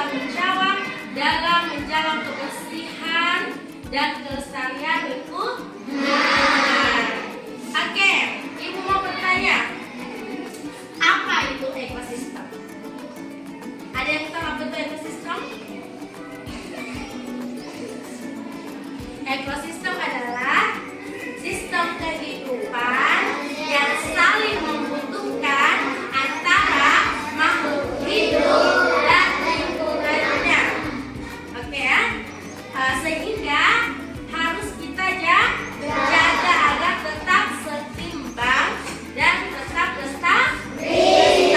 bertanggung jawab dalam menjaga kebersihan dan kelestarian lingkungan. Oke, Ibu mau bertanya, apa itu ekosistem? Ada yang tahu apa itu ekosistem? Ekosistem adalah sistem kehidupan yang saling membutuhkan antara makhluk hidup dan lingkungannya. Oke ya? Sehingga harus kita jaga agar tetap seimbang dan tetap lestari.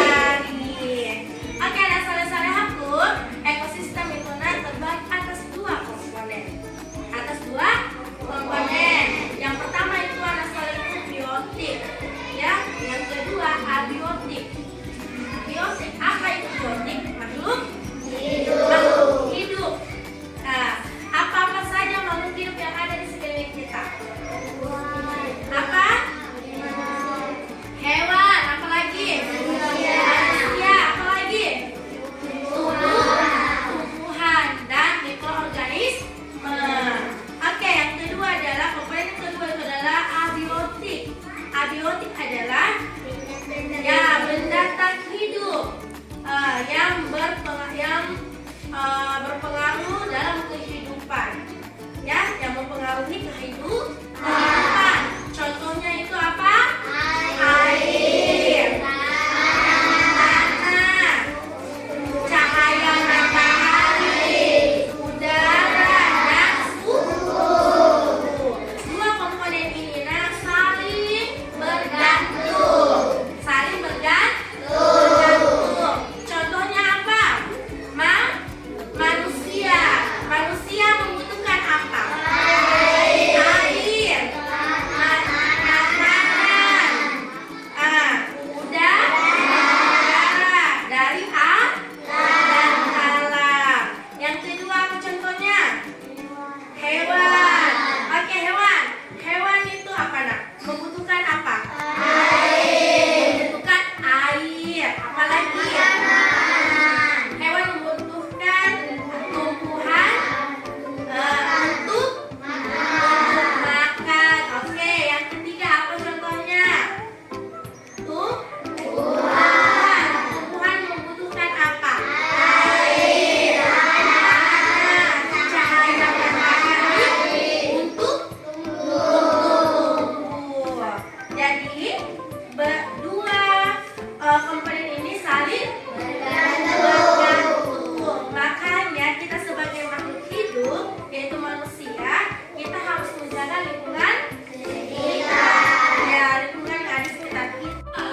Oke, dan saleh-salehaku, ekosistem itu terbagi atas dua komponen. Yang pertama itu ada biotik, ya. Yang kedua abiotik. Biotik, apa itu biotik? Makhluk hidup. Nah, apa-apa saja makhluk hidup yang ada di sekeliling kita. Apa? Hewan, apa lagi? Manusia, apa lagi? Tumbuhan dan mikroorganisme. Oke, yang kedua adalah komponen kedua itu adalah abiotik. Abiotik adalah benda tak hidup yang berpengaruh dalam kehidupan, ya, yang mempengaruhi kehidupan. Contohnya itu apa? Air, tanah, cahaya matahari, udara, dan suhu. Dua komponen ini saling bergantung. Contohnya apa? Manusia membutuhkan apa? Air, makanan, udara dari dan alam. Yang kedua apa contohnya? Hewan. Oke, hewan. Hewan itu apa nak? Membutuhkan apa? Membutuhkan air. Apalagi? Hewan membutuhkan tumbuhan untuk makan. Oke, yang ketiga apa contohnya? Tumbuhan. Tumbuhan membutuhkan apa? Air, tanah, cahaya matahari untuk tumbuh. Jadi berdua komponen ini saling bergantung. Makanya kita sebagai makhluk hidup, yaitu manusia, kita harus menjaga lingkungan kita. Ya, lingkungan yang ada di sekitar kita.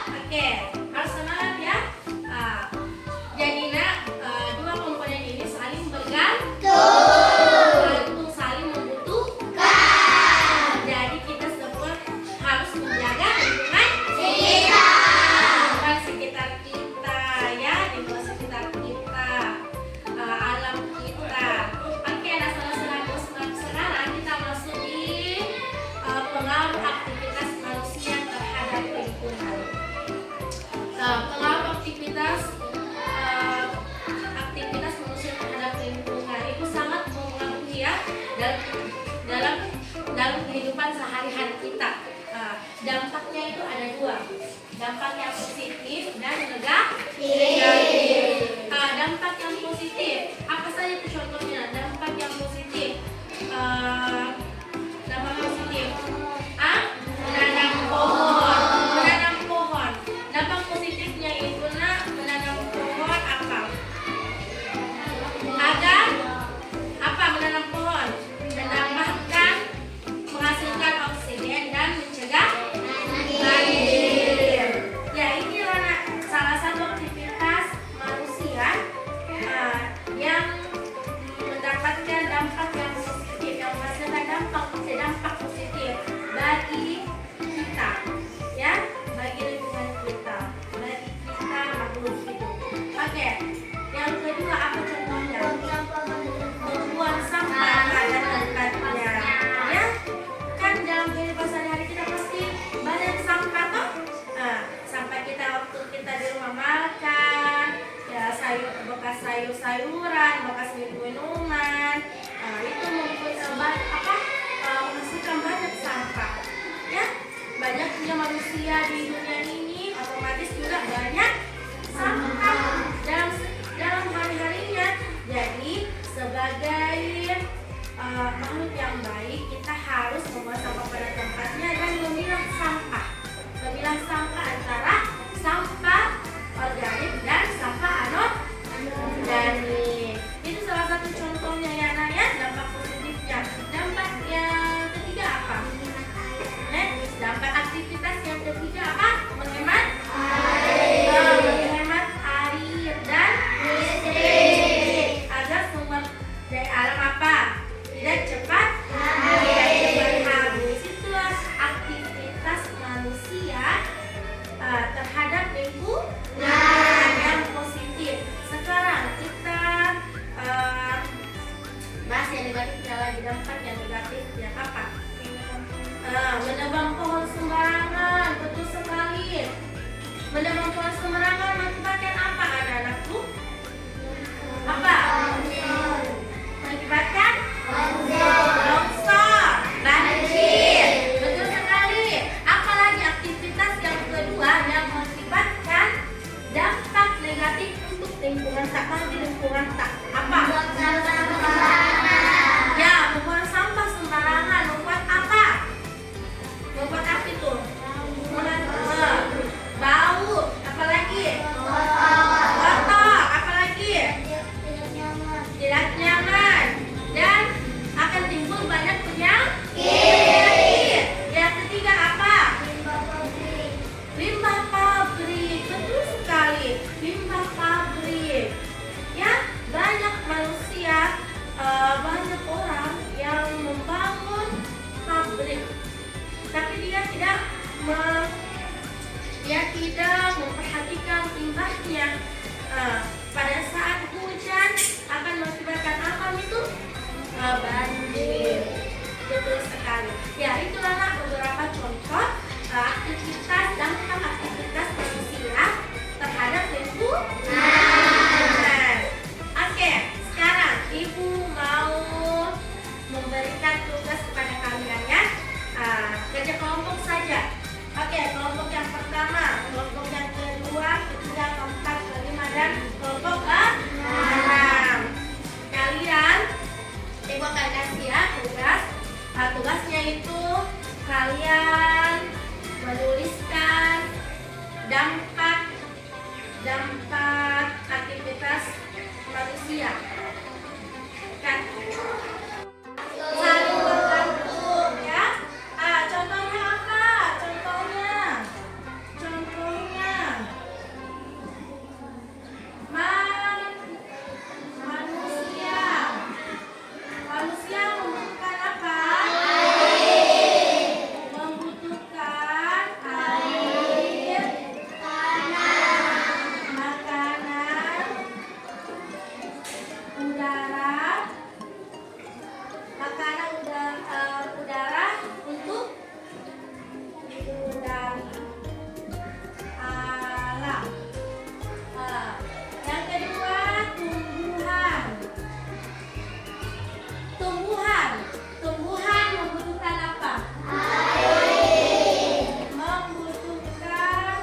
Oke, harus semangat ya. Jadi dua komponen ini saling bergantung, saling membutuhkan. Jadi kita semua harus menjaga lingkungan sekitar kita, ya, lingkungan sekitar kita, alam kita. Oke, nah sekarang kita masuk di pengaruh aktivitas manusia terhadap lingkungan. Pengaruh aktivitas manusia terhadap lingkungan itu sangat mempengaruhi ya dalam kehidupan sehari-hari kita. Dampaknya itu ada dua, dampak yang positif dan negatif. Dampak yang positif, apa saja itu contohnya? Dampak yang positif, menanam pohon. Dampak positifnya itu menanam pohon apa? Agar apa? Menanam pohon menambahkan, menghasilkan oksigen dan mencegah banjir. Ya, ini sayur-sayuran, bekas minuman, itu menghasilkan banyak sampah. Ya, banyaknya manusia di dunia ini otomatis juga banyak sampah dalam hari-harinya. Jadi sebagai makhluk yang baik, kita harus membuang sampah pada tempatnya dan memilah sampah. Memilah sampah antara sampah organik dan sampah anorganik. Itu salah satu contohnya ya Nak ya, dampak positifnya. Dampak yang ketiga apa? Dampak aktivitas yang ketiga apa? Menghemat air dan listrik agar sumber daya alam apa? Tidak cepat habis. Itulah aktivitas manusia terhadap lingkungan yang positif. Sekarang kita bahas yang negatifnya lagi. Dampak yang negatifnya apa? Menebang pohon sembarangan. Betul sekali. Menebang pohon sembarangan mengakibatkan apa anak-anakku? Apa? Mengakibatkan longsor, banjir. Betul sekali. Apalagi aktivitas yang kedua yang mengakibatkan dampak negatif untuk lingkungan tak di lingkungan tak. Apa? Ya, membuang sampah sembarangan. Membuat apa? Membuat apa itu? Bau. Apalagi? Kotor. Apalagi? Tidak nyaman. Dan akan timbul banyak penyakit. Yang ketiga apa? Limbah pabrik. Betul sekali. Limbah pabrik. Ya, banyak manusia, banyak orang yang membangun pabrik, tapi dia tidak memperhatikan limbahnya. Pada saat hujan akan mengakibatkan apa itu? Banjir. Betul sekali. Ya, itulah beberapa contoh aktivitas manusia terhadap lingkungan. Oke, sekarang Ibu mau memberikan tugas kepada kalian ya. Kerja kelompok saja. Oke, kelompok yang pertama, kelompok yang kedua, ketiga, keempat, kelima, dan kelompok keenam. Kalian, Ibu akan kasih ya tugas. Tugasnya itu kalian menuliskan dampak aktivitas manusia. Kan? Saling bergantung ya. Contohnya apa? Contohnya manusia membutuhkan apa? Membutuhkan air, makanan, udara untuk alam. Yang kedua, tumbuhan membutuhkan apa? Membutuhkan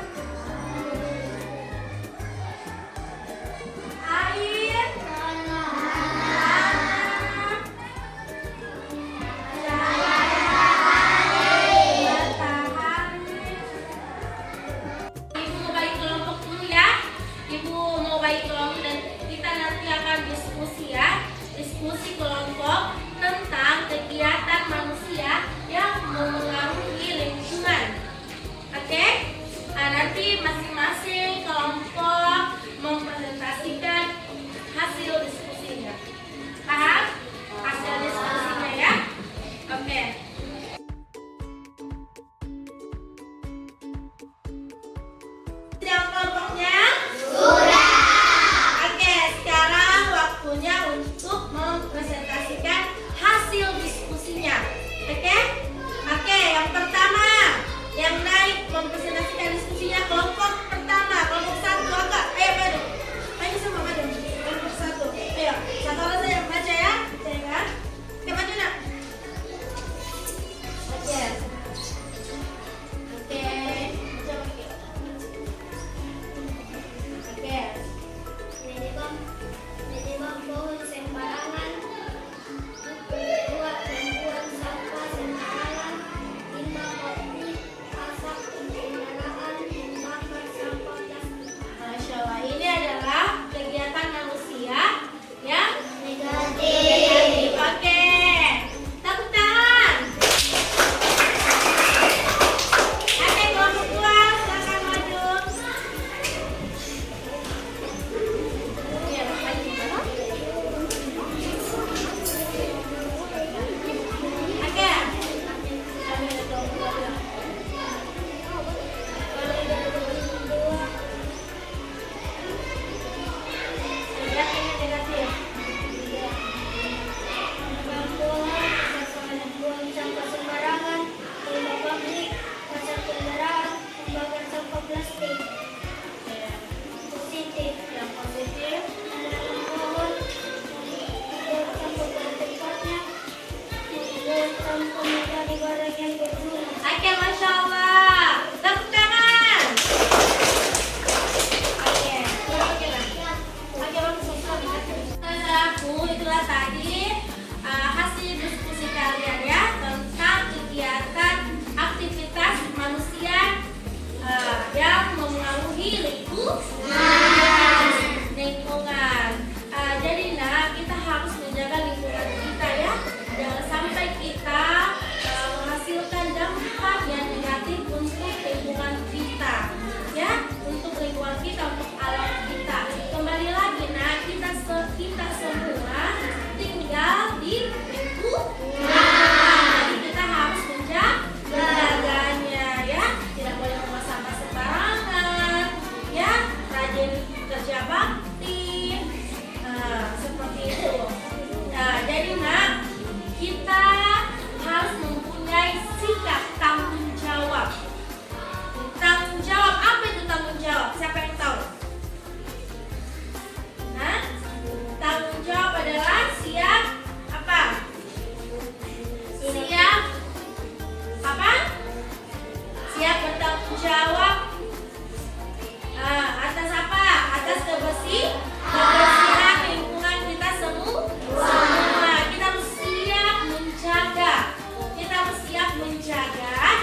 air, diskusi kelompok tentang kegiatan manusia yang memengaruhi lingkungan. Oke? Nanti masing-masing kelompok mempresentasikan hasil diskusinya. Paham? Hasil diskusinya ya? Oke. Yang kelompoknya? Sudah. Yang positif menanam pohon, membuatkan beberapa tempatnya, membuatkan pemuda di barang yang berguna. Oke, Masya Allah. Tepuk tangan. Oke, aku itulah tadi hasil diskusi kalian ya tentang kegiatan aktivitas manusia yang mempengaruhi lingkungan. Jadi kita harus menjaga lingkungan kita ya. Jangan sampai kita menghasilkan dampak yang negatif untuk lingkungan kita ya, untuk lingkungan kita, untuk alam kita. Kembali lagi kita semua tinggal di lingkungan. Jadi kita harus menjaganya ya. Tidak boleh membuang sampah sembarangan ya, rajin kerja bakti seperti itu. Jadi kita harus mempunyai sikap tanggung jawab. Tanggung jawab, apa itu tanggung jawab? Siapa yang tahu? Tanggung jawab adalah siap apa? Siap apa? Siap bertanggung jawab atas apa? Atas kebersihan lingkungan kita semua. Kita harus siap menjaga. Kita harus siap menjaga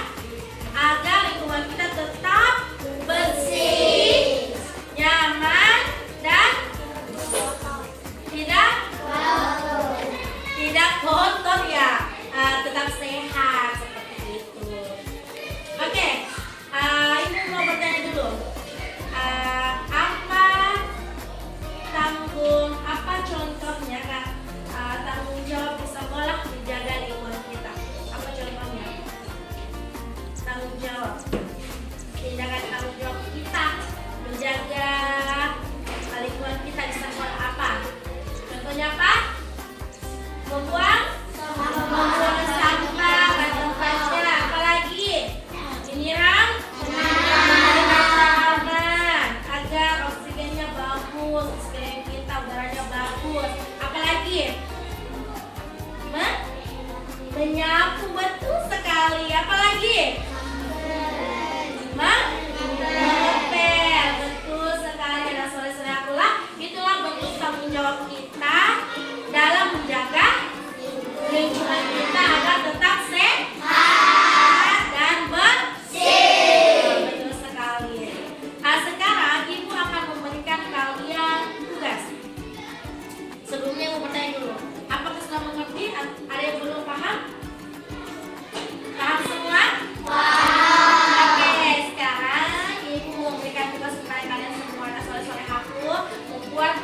agar lingkungan kita tetap bersih, nyaman, dan tidak kotor ya, tetap sehat seperti itu. Oke, ibu mau bertanya dulu. Apa contohnya Kak? Tanggung jawab di sekolah menjaga lingkungan kita. Apa contohnya? Tanggung jawab. Tindakan tanggung jawab kita menjaga lingkungan kita di sekolah apa? Contohnya apa? Membuang sampah, rajin baca, apalagi? Menyiram tanaman agar oksigennya bagus, oksigen kita udaranya bagus. Apalagi? Menyapu, betul sekali. Apalagi? Ngepel, betul sekali. Dan sore-sore akulah, itulah bentuk tanggung jawab kita dalam menjaga lingkungan kita agar tetap sehat dan bersih. Betul sekali. Sekarang ibu akan memberikan kalian tugas. Sebelumnya ibu bertanya dulu, apakah sudah mengerti? Ada yang belum paham? Paham semua? Oke, sekarang ibu memberikan tugas kepada kalian semua. Sore-sore aku membuat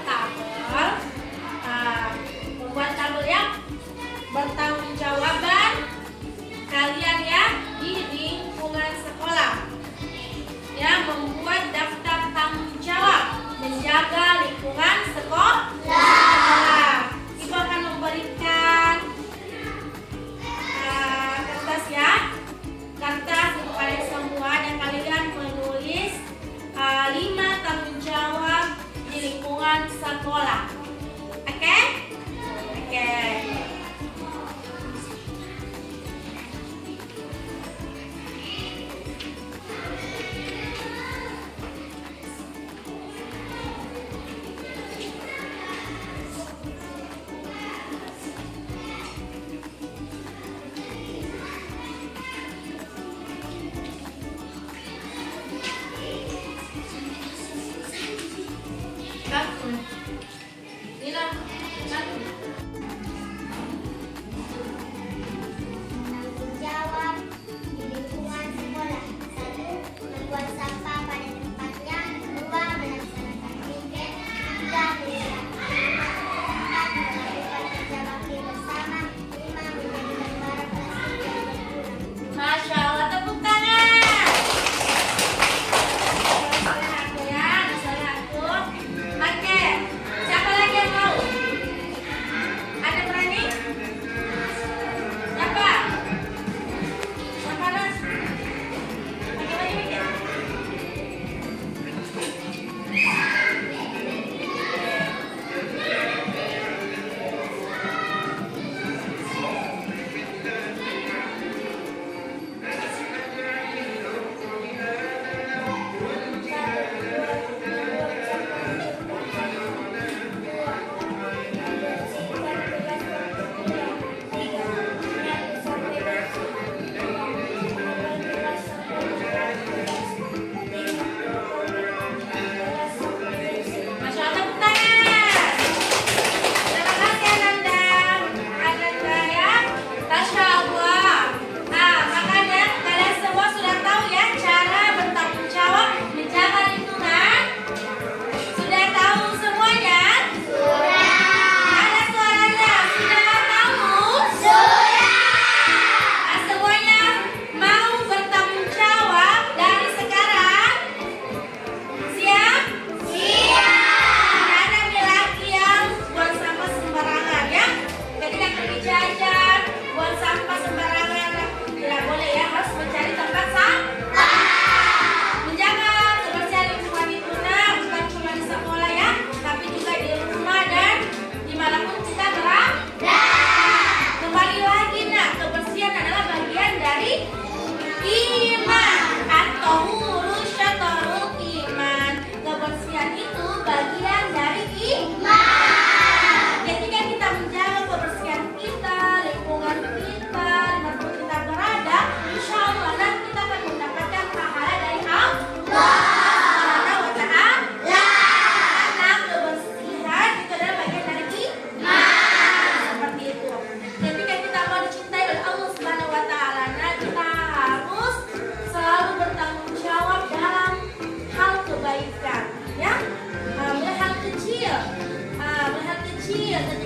tabel yang bertanggung jawaban kalian ya di lingkungan sekolah. Ya, membuat daftar tanggung jawab menjaga lingkungan sekolah. Ibu akan memberikan kertas ya, kertas untuk kalian semua, dan kalian menulis 5 tanggung jawab di lingkungan sekolah. Oke? Oke. kecil.